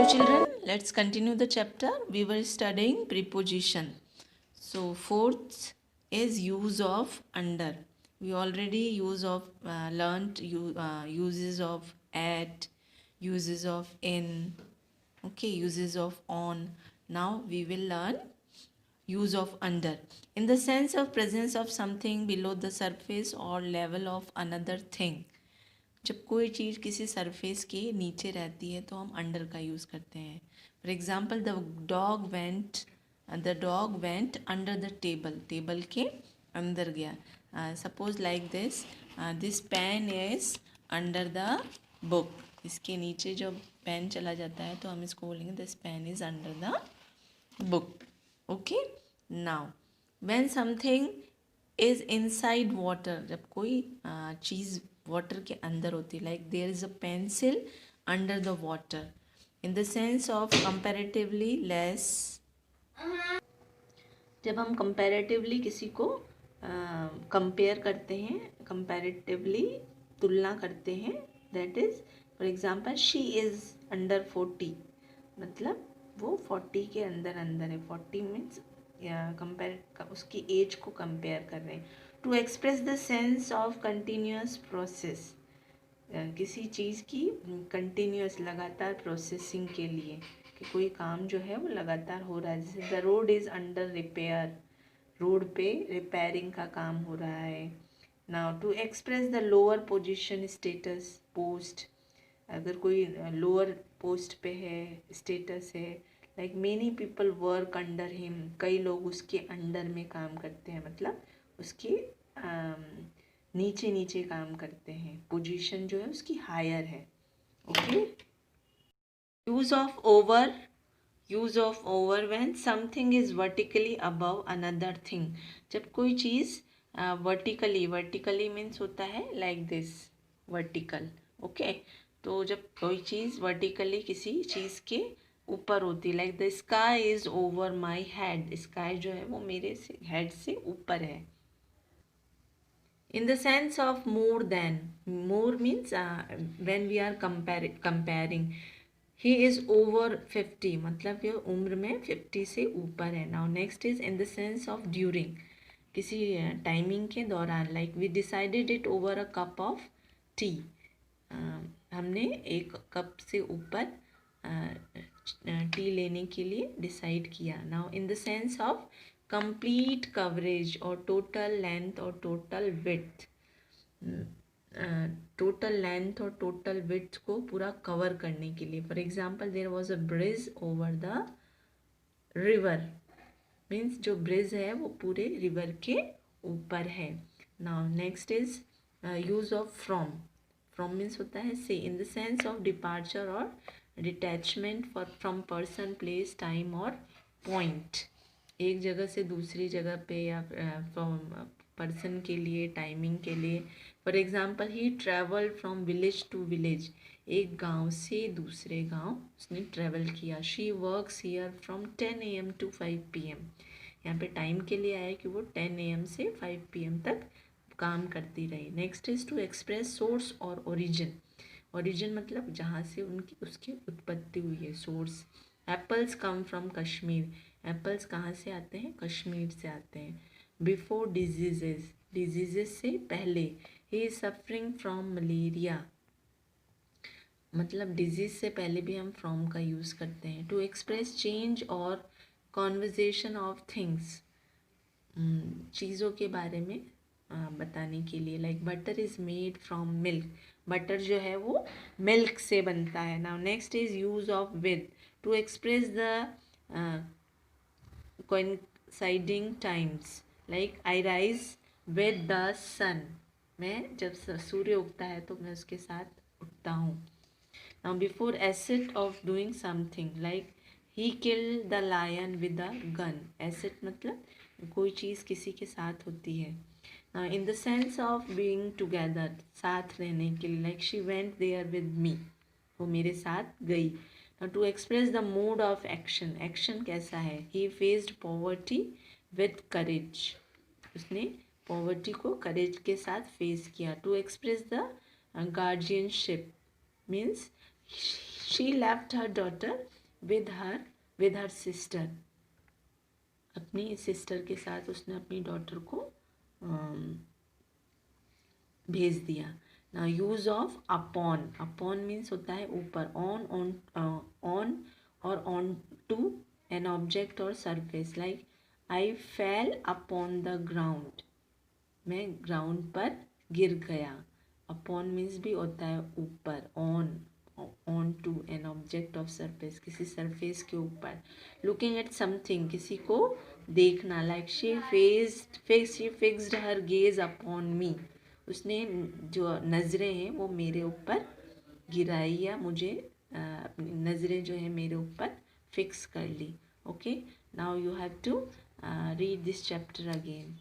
children, let's continue the chapter. We were studying preposition. So fourth is use of under. We already learnt uses of at, uses of in, okay, uses of on. Now we will learn use of under in the sense of presence of something below the surface or level of another thing. जब कोई चीज़ किसी surface के नीचे रहती है तो हम अंडर का यूज़ करते हैं. For example the dog went under the table. Table के अंदर गया. Suppose like this pen is under the book. इसके नीचे जब पेन चला जाता है तो हम इसको बोलेंगे this pen is under the book. Okay. Now when something is inside water, जब कोई चीज़ वाटर के अंदर होती है, like there is a pencil under the water, in the sense of comparatively less. जब हम कंपैरेटिवली किसी को कंपेयर करते हैं, कंपैरेटिवली तुलना करते हैं, that is for example she is under 40, मतलब वो 40 के अंदर है. 40 मीन्स कंपेयर, उसकी एज को कंपेयर कर रहे हैं. To express the sense of continuous process, किसी चीज़ की कंटिन्यूस लगातार प्रोसेसिंग के लिए कि कोई काम जो है वो लगातार हो रहा है. जैसे the road is under repair, road पे रिपेयरिंग का काम हो रहा है. Now to express the lower position status post, अगर कोई लोअर पोस्ट पे है, स्टेटस है, like many people work under him, कई लोग उसके अंडर में काम करते हैं, मतलब उसके नीचे नीचे काम करते हैं. पोजीशन जो है उसकी हायर है. Okay. Use of over. Use of over when something is vertically above another thing, जब कोई चीज़ वर्टिकली मीन्स होता है लाइक दिस, वर्टिकल. ओके. तो जब कोई चीज़ वर्टिकली किसी चीज़ के ऊपर होती है, like the sky is over my head, sky जो है वो मेरे से हेड से ऊपर है. In the sense of more than, more means when we are comparing, he is over 50, मतलब ये उम्र में 50 से ऊपर है. Now next is in the sense of during, किसी टाइमिंग के दौरान, like we decided it over a cup of tea, हमने एक कप से ऊपर टी लेने के लिए डिसाइड किया. Now in the sense of complete coverage और टोटल लेंथ और टोटल विड्थ, टोटल लेंथ और टोटल विड्थ को पूरा कवर करने के लिए. For example there was a bridge over the river, means जो ब्रिज है वो पूरे रिवर के ऊपर है. Now next is use of from. From means होता है से, in the sense of departure और detachment from person, place, time और पॉइंट. एक जगह से दूसरी जगह पे, या फ्रॉम पर्सन के लिए, टाइमिंग के लिए. For example he travelled from village to village, एक गांव से दूसरे गांव उसने ट्रैवल किया. She works here from 10 AM to 5 PM, यहाँ पे टाइम के लिए आया कि वो 10 AM से 5 PM तक काम करती रही. Next is to express source और ओरिजिन. ओरिजिन मतलब जहाँ से उसकी उत्पत्ति हुई है, source. Apples come from Kashmir, apples कहाँ से आते हैं, कश्मीर से आते हैं. बिफोर डिजीजेस, डिजीजेस से पहले. He is suffering from malaria, मतलब डिजीज से पहले भी हम फ्रॉम का यूज़ करते हैं. टू एक्सप्रेस चेंज और कॉन्वर्जेशन ऑफ थिंग्स, चीज़ों के बारे में बताने के लिए. Like butter is made from milk, butter जो है वो मिल्क से बनता है. Now next is use of with. To express the coinciding times, like I rise with the sun, मैं जब सूर्य उगता है तो मैं उसके साथ उठता हूँ. Now before asset of doing something, like he killed the lion with a gun. Asset मतलब कोई चीज़ किसी के साथ होती है. In the sense of being together, साथ रहने के लिए, like she went there with me, वो मेरे साथ गई. To express the mode of action, action कैसा है. He faced poverty with courage, उसने पॉवर्टी को करेज के साथ फेस किया. To express the guardianship means she left her daughter with her sister, अपनी सिस्टर के साथ उसने अपनी डॉटर को भेज दिया। ना use of upon, upon means होता है ऊपर, ऑन और ऑन टू एन ऑब्जेक्ट और surface, like I fell upon the ground, मैं ग्राउंड पर गिर गया। अपॉन मीन्स भी होता है ऊपर, on to an object of surface, किसी सरफेस के ऊपर। लुकिंग एट समथिंग, किसी को देखना, like she fixed her gauge upon मी, उसने जो नज़रें हैं वो मेरे ऊपर गिराई या मुझे अपनी नज़रें जो है मेरे ऊपर फिक्स कर ली। Okay, now you have to read this chapter again.